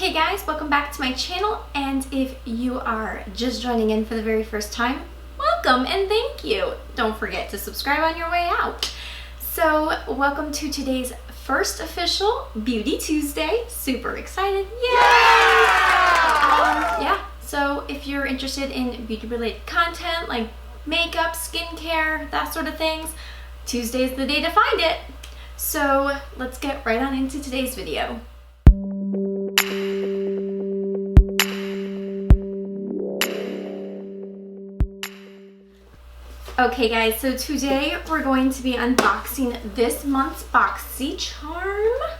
Hey guys, welcome back to my channel, and if you are just joining in for the very first time, welcome and thank you. Don't forget to subscribe on your way out. So welcome to today's first official Beauty Tuesday. Super excited. Yay! Yeah, so if you're interested in beauty related content like makeup, skincare, that sort of things, Tuesday's the day to find it. So let's get right on into today's video. Okay guys, so today we're going to be unboxing this month's Boxycharm.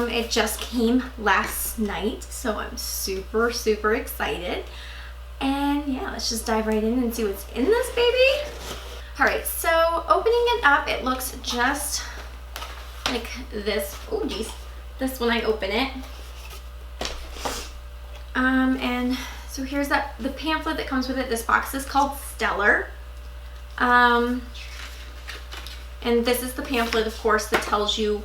It just came last night, so I'm super excited. And yeah, let's just dive right in and see what's in this baby. Alright, so opening it up, it looks just like this. Oh geez, this when I open it. And so here's the pamphlet that comes with it. This box is called Stellar. And this is the pamphlet, of course, that tells you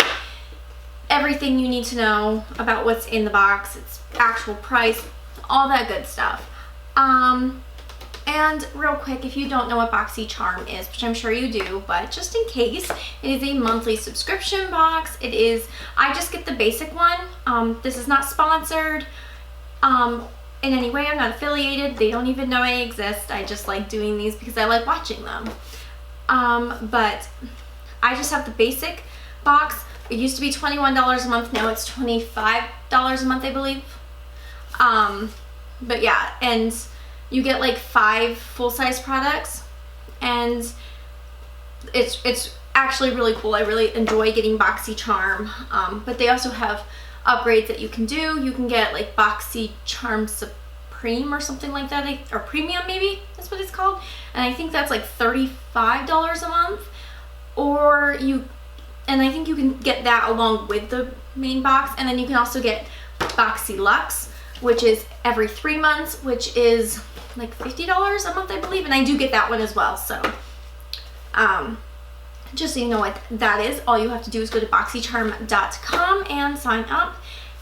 everything you need to know about what's in the box, its actual price, all that good stuff. And real quick, if you don't know what Boxycharm is, which I'm sure you do, but just in case, it is a monthly subscription box. It is, I just get the basic one. This is not sponsored in any way. I'm not affiliated. They don't even know I exist. I just like doing these because I like watching them. But I just have the basic box. It used to be $21 a month. Now it's $25 a month, I believe. But yeah, and you get like 5 full-size products, and it's actually really cool. I really enjoy getting Boxycharm. But they also have upgrades that you can do. You can get like Boxycharm Supreme or something like that, or Premium maybe, that's what it's called. And I think that's like $35 a month. And I think you can get that along with the main box. And then you can also get Boxy Luxe, which is every 3 months, which is like $50 a month, I believe. And I do get that one as well. So just so you know what that is, all you have to do is go to boxycharm.com and sign up.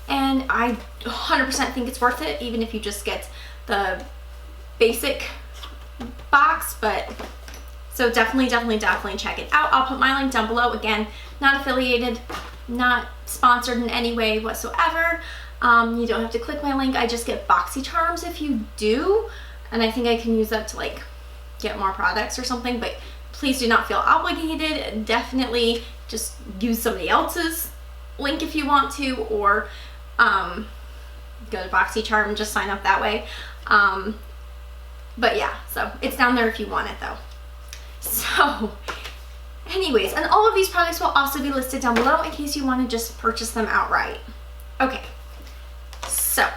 And I 100% think it's worth it, even if you just get the basic box. But so definitely check it out. I'll put my link down below. Again, not affiliated, not sponsored in any way whatsoever. You don't have to click my link. I just get Boxycharms if you do, and I think I can use that to like get more products or something. But please do not feel obligated. Definitely just use somebody else's link if you want to, or go to Boxycharm and just sign up that way. But yeah, so it's down there if you want it though. So anyways, and all of these products will also be listed down below in case you want to just purchase them outright. Okay, so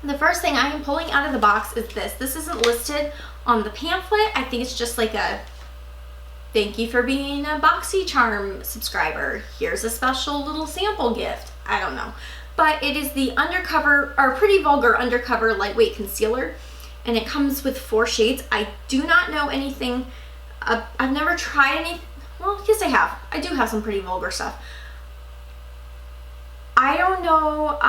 the first thing I am pulling out of the box is this. This isn't listed on the pamphlet. I think it's just like a thank you for being a Boxycharm subscriber. Here's a special little sample gift. I don't know. But it is the Undercover, or Pretty Vulgar Undercover Lightweight Concealer. And it comes with 4 shades. I do not know anything. I've never tried any. Well, yes I have. I do have some Pretty Vulgar stuff. I don't know.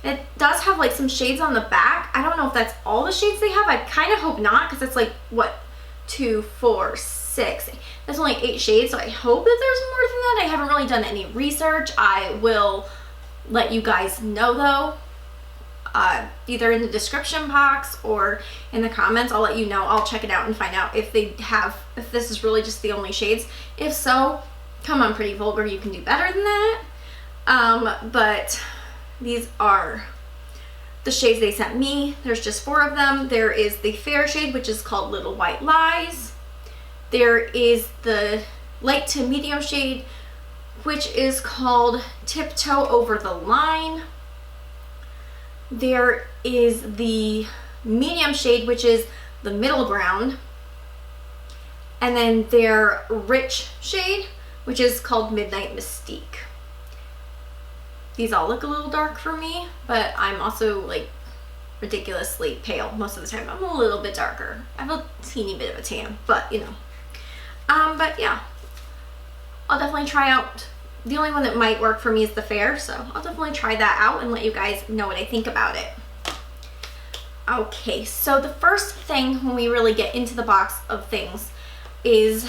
It does have like some shades on the back. I don't know if that's all the shades they have. I kind of hope not, because it's like, what, 2, 4, 6. There's only 8 shades, so I hope that there's more than that. I haven't really done any research. I will let you guys know though. Either in the description box or in the comments, I'll let you know. I'll check it out and find out if if this is really just the only shades. If so, come on Pretty Vulgar, you can do better than that. But these are the shades they sent me. There's just 4 of them. There is the fair shade, which is called Little White Lies. There is the light to medium shade, which is called Tiptoe Over the Line. There is the medium shade, which is the middle ground. And then their rich shade, which is called Midnight Mystique. These all look a little dark for me, but I'm also like ridiculously pale most of the time. I'm a little bit darker. I have a teeny bit of a tan, but you know. But yeah, I'll definitely try out the only one that might work for me is the Fair, so I'll definitely try that out and let you guys know what I think about it. Okay, so the first thing when we really get into the box of things is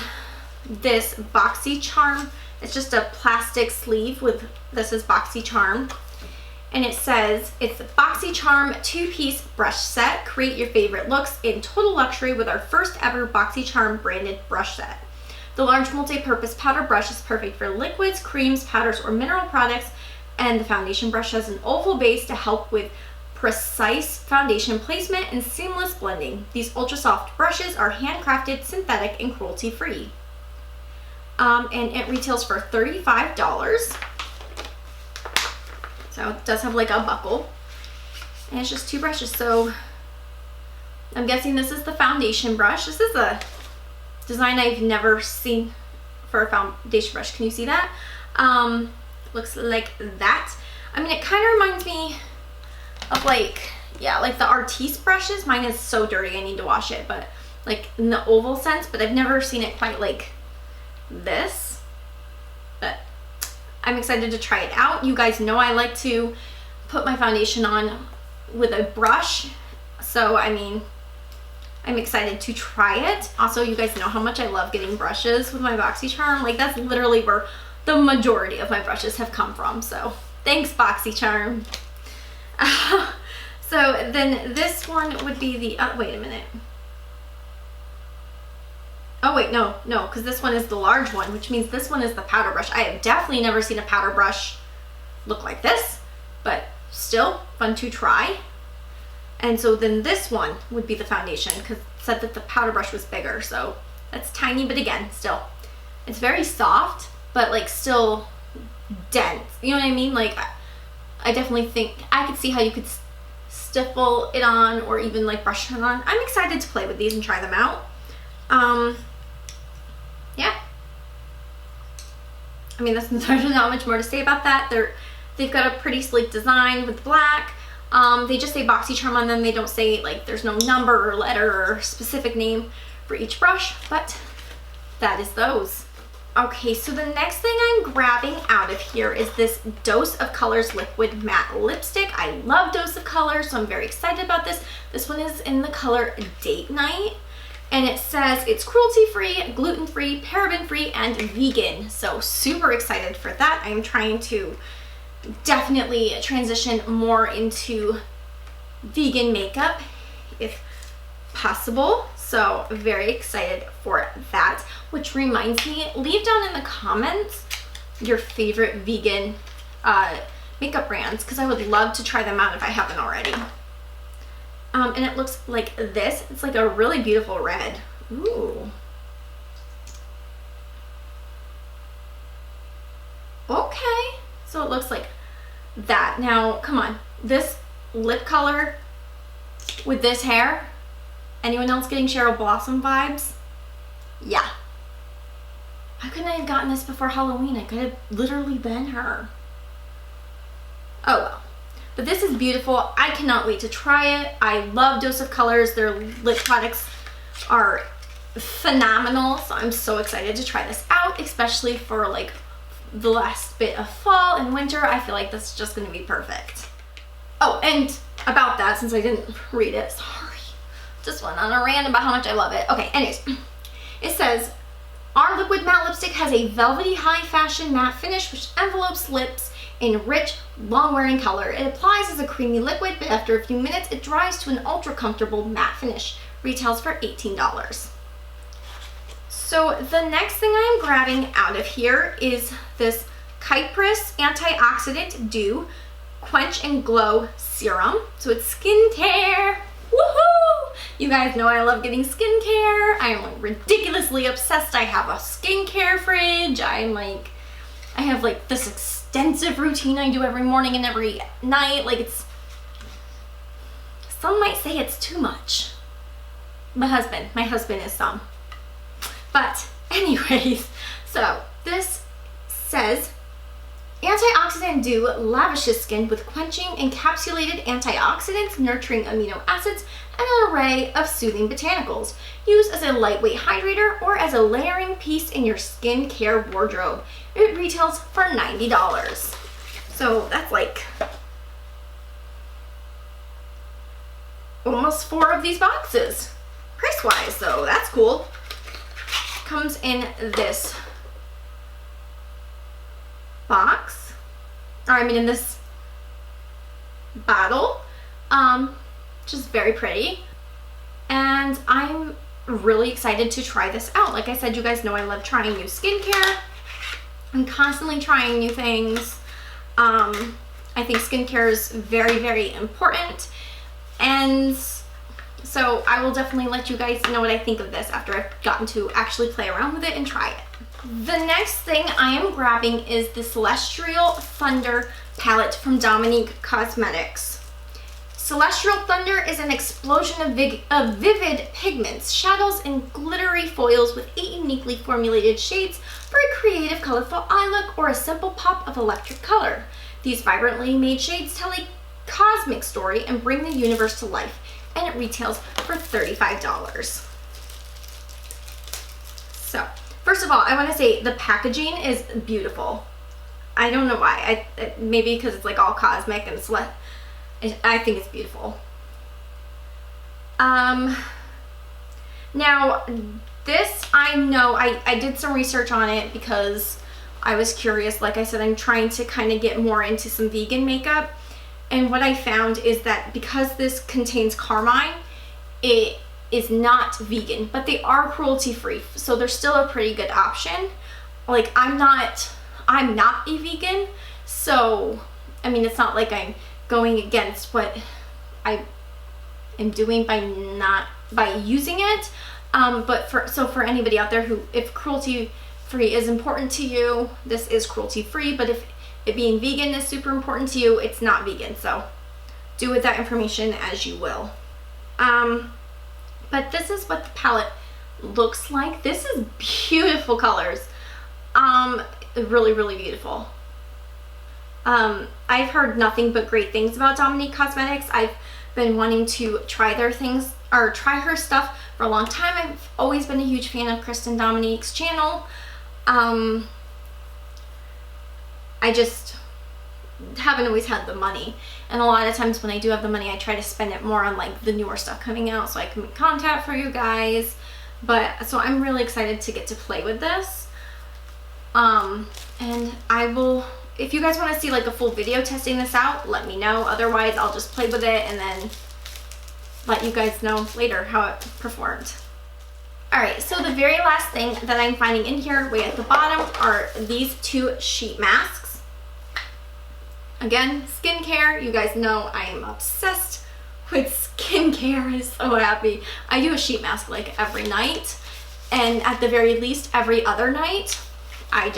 this Boxycharm. It's just a plastic sleeve with, this is Boxycharm. And it says, it's the Boxycharm 2-piece brush set. Create your favorite looks in total luxury with our first ever Boxycharm branded brush set. The large multi-purpose powder brush is perfect for liquids, creams, powders, or mineral products. And the foundation brush has an oval base to help with precise foundation placement and seamless blending. These ultra soft brushes are handcrafted, synthetic, and cruelty-free. And it retails for $35. So it does have like a buckle. And it's just 2 brushes. So I'm guessing this is the foundation brush. This is a design I've never seen for a foundation brush. Can you see that? Looks like that. I mean, it kind of reminds me of like, yeah, like the Artiste brushes. Mine is so dirty, I need to wash it, but like in the oval sense, but I've never seen it quite like this. But I'm excited to try it out. You guys know I like to put my foundation on with a brush, so I mean, I'm excited to try it. Also, you guys know how much I love getting brushes with my Boxycharm. Like, that's literally where the majority of my brushes have come from, so thanks, Boxycharm. So then this one would be the, wait a minute. Oh wait, no, because this one is the large one, which means this one is the powder brush. I have definitely never seen a powder brush look like this, but still fun to try. And so then this one would be the foundation, because it said that the powder brush was bigger, so that's tiny, but again, still, it's very soft, but like still dense. You know what I mean? Like, I definitely think I could see how you could stipple it on or even like brush it on. I'm excited to play with these and try them out. Yeah. I mean, there's not much more to say about that. They've got a pretty sleek design with black. They just say Boxycharm on them. They don't say, like, there's no number or letter or specific name for each brush, but that is those. Okay, so the next thing I'm grabbing out of here is this Dose of Colors Liquid Matte Lipstick. I love Dose of Colors, so I'm very excited about this. This one is in the color Date Night, and it says it's cruelty-free, gluten-free, paraben-free, and vegan. So super excited for that. I'm trying to definitely transition more into vegan makeup if possible. So very excited for that, which reminds me, leave down in the comments your favorite vegan makeup brands, because I would love to try them out if I haven't already. And it looks like this. It's like a really beautiful red. Ooh. Okay. So it looks like that. Now, come on. This lip color with this hair. Anyone else getting Cheryl Blossom vibes? Yeah. Why couldn't I have gotten this before Halloween? I could have literally been her. Oh well. But this is beautiful. I cannot wait to try it. I love Dose of Colors. Their lip products are phenomenal. So I'm so excited to try this out, especially for like the last bit of fall and winter. I feel like this is just going to be perfect. Oh, and about that, since I didn't read it, sorry. Just went on a rant about how much I love it. Okay, anyways, it says, our liquid matte lipstick has a velvety high fashion matte finish which envelopes lips in rich, long-wearing color. It applies as a creamy liquid, but after a few minutes, it dries to an ultra-comfortable matte finish. Retails for $18. So the next thing I'm grabbing out of here is this Kypris Antioxidant Dew Quench and Glow Serum. So it's skincare. Woohoo! You guys know I love getting skincare. I'm like ridiculously obsessed. I have a skincare fridge. I have like this extensive routine I do every morning and every night. Like, it's, some might say it's too much. My husband is some. But anyways, so this says Antioxidant Dew lavishes skin with quenching encapsulated antioxidants, nurturing amino acids, and an array of soothing botanicals. Use as a lightweight hydrator or as a layering piece in your skincare wardrobe. It retails for $90. So that's like almost 4 of these boxes. Price-wise, so that's cool. Comes in this box, or I mean in this bottle, which is very pretty, and I'm really excited to try this out. Like I said, you guys know I love trying new skincare. I'm constantly trying new things. I think skincare is very, very important, and so I will definitely let you guys know what I think of this after I've gotten to actually play around with it and try it. The next thing I am grabbing is the Celestial Thunder palette from Dominique Cosmetics. Celestial Thunder is an explosion of vivid pigments, shadows, and glittery foils with 8 uniquely formulated shades for a creative, colorful eye look or a simple pop of electric color. These vibrantly made shades tell a cosmic story and bring the universe to life, and it retails for $35. So, first of all, I want to say the packaging is beautiful. I don't know why. Maybe because it's like all cosmic and I think it's beautiful. Now, this, I know, I did some research on it because I was curious. Like I said, I'm trying to kind of get more into some vegan makeup. And what I found is that because this contains carmine, it is not vegan, but they are cruelty-free, so they're still a pretty good option. Like, I'm not a vegan, so I mean, it's not like I'm going against what I am doing by using it. But for anybody out there who, if cruelty-free is important to you, this is cruelty-free. But if it being vegan is super important to you, it's not vegan. So do with that information as you will. But this is what the palette looks like. This is beautiful colors. Really, really beautiful. I've heard nothing but great things about Dominique Cosmetics. I've been wanting to try their things, or try her stuff for a long time. I've always been a huge fan of Kristen Dominique's channel. I just haven't always had the money, and a lot of times when I do have the money, I try to spend it more on like the newer stuff coming out so I can make content for you guys. But so I'm really excited to get to play with this, and I will, if you guys want to see like a full video testing this out, let me know. Otherwise, I'll just play with it and then let you guys know later how it performed. Alright, so the very last thing that I'm finding in here way at the bottom are these 2 sheet masks. Again, skincare. You guys know I am obsessed with skincare. I'm so happy. I do a sheet mask like every night, and at the very least every other night. I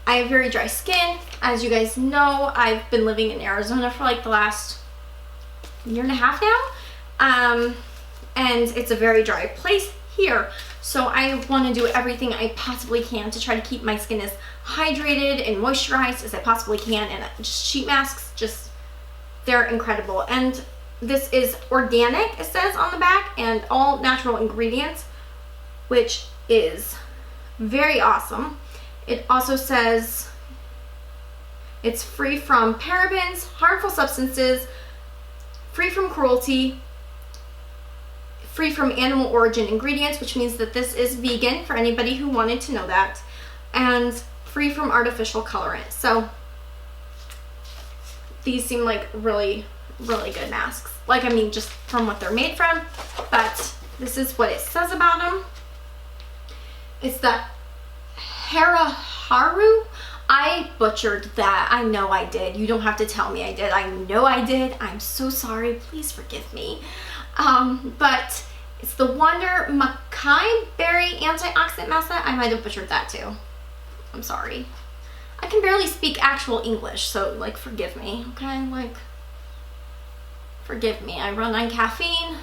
have very dry skin. As you guys know, I've been living in Arizona for like the last 1.5 years now. And it's a very dry place here, so I want to do everything I possibly can to try to keep my skin as hydrated and moisturized as I possibly can. And just sheet masks, just, they're incredible. And this is organic, it says on the back, and all natural ingredients, which is very awesome. It also says it's free from parabens, harmful substances, free from cruelty, free from animal origin ingredients, which means that this is vegan for anybody who wanted to know that, and free from artificial colorant. So these seem like really, really good masks. Like, I mean, just from what they're made from, but this is what it says about them. It's the Haraharu. I butchered that. I know I did. You don't have to tell me I did. I know I did. I'm so sorry. Please forgive me. But it's the Wonder Macai Berry Antioxidant Mask. I might have butchered that too. I'm sorry. I can barely speak actual English, so like forgive me, okay? Like, forgive me. I run on caffeine,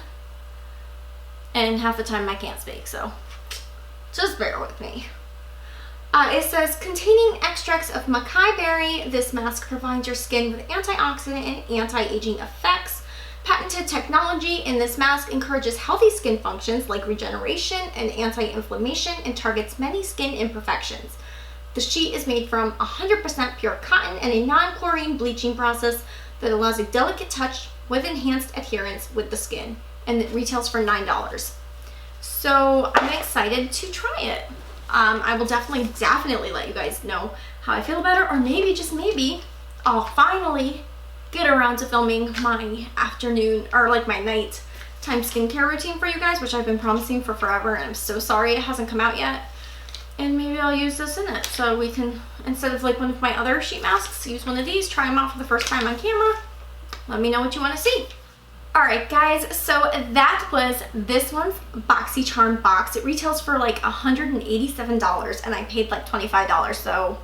and half the time I can't speak, so just bear with me. It says, containing extracts of Mackay berry, this mask provides your skin with antioxidant and anti-aging effects. Patented technology in this mask encourages healthy skin functions like regeneration and anti-inflammation and targets many skin imperfections. The sheet is made from 100% pure cotton and a non-chlorine bleaching process that allows a delicate touch with enhanced adherence with the skin, and it retails for $9. So I'm excited to try it. I will definitely let you guys know how I feel about it, or maybe, just maybe, I'll finally get around to filming my afternoon, or like my nighttime skincare routine for you guys, which I've been promising for forever, and I'm so sorry it hasn't come out yet. And maybe I'll use this in it, so we can, instead of like one of my other sheet masks, use one of these, try them out for the first time on camera. Let me know what you want to see. Alright guys, so that was this one's Boxycharm box. It retails for like $187 and I paid like $25, so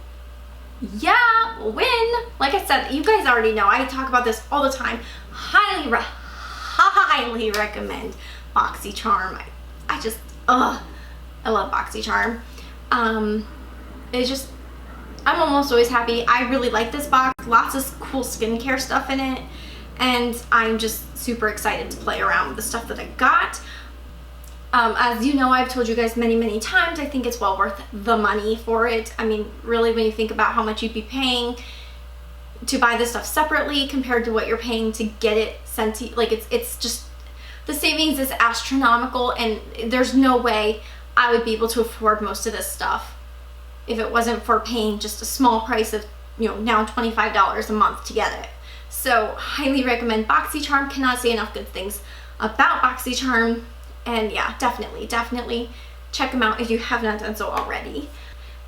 yeah, win! Like I said, you guys already know, I talk about this all the time. Highly recommend Boxycharm. I love Boxycharm. It's just, I'm almost always happy. I really like this box. Lots of cool skincare stuff in it. And I'm just super excited to play around with the stuff that I got. As you know, I've told you guys many times, I think it's well worth the money for it. I mean, really, when you think about how much you'd be paying to buy this stuff separately compared to what you're paying to get it sent to you, like it's just, the savings is astronomical, and there's no way I would be able to afford most of this stuff if it wasn't for paying just a small price of, you know, now $25 a month to get it. So highly recommend Boxycharm. Cannot say enough good things about Boxycharm. And yeah, definitely check them out if you have not done so already.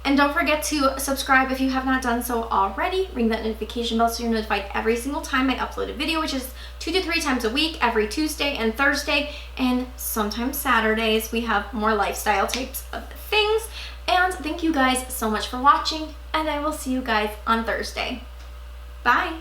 And don't forget to subscribe if you have not done so already. Ring that notification bell so you're notified every single time I upload a video, which is 2 to 3 times a week, every Tuesday and Thursday, and sometimes Saturdays. We have more lifestyle types of things. And thank you guys so much for watching, and I will see you guys on Thursday. Bye!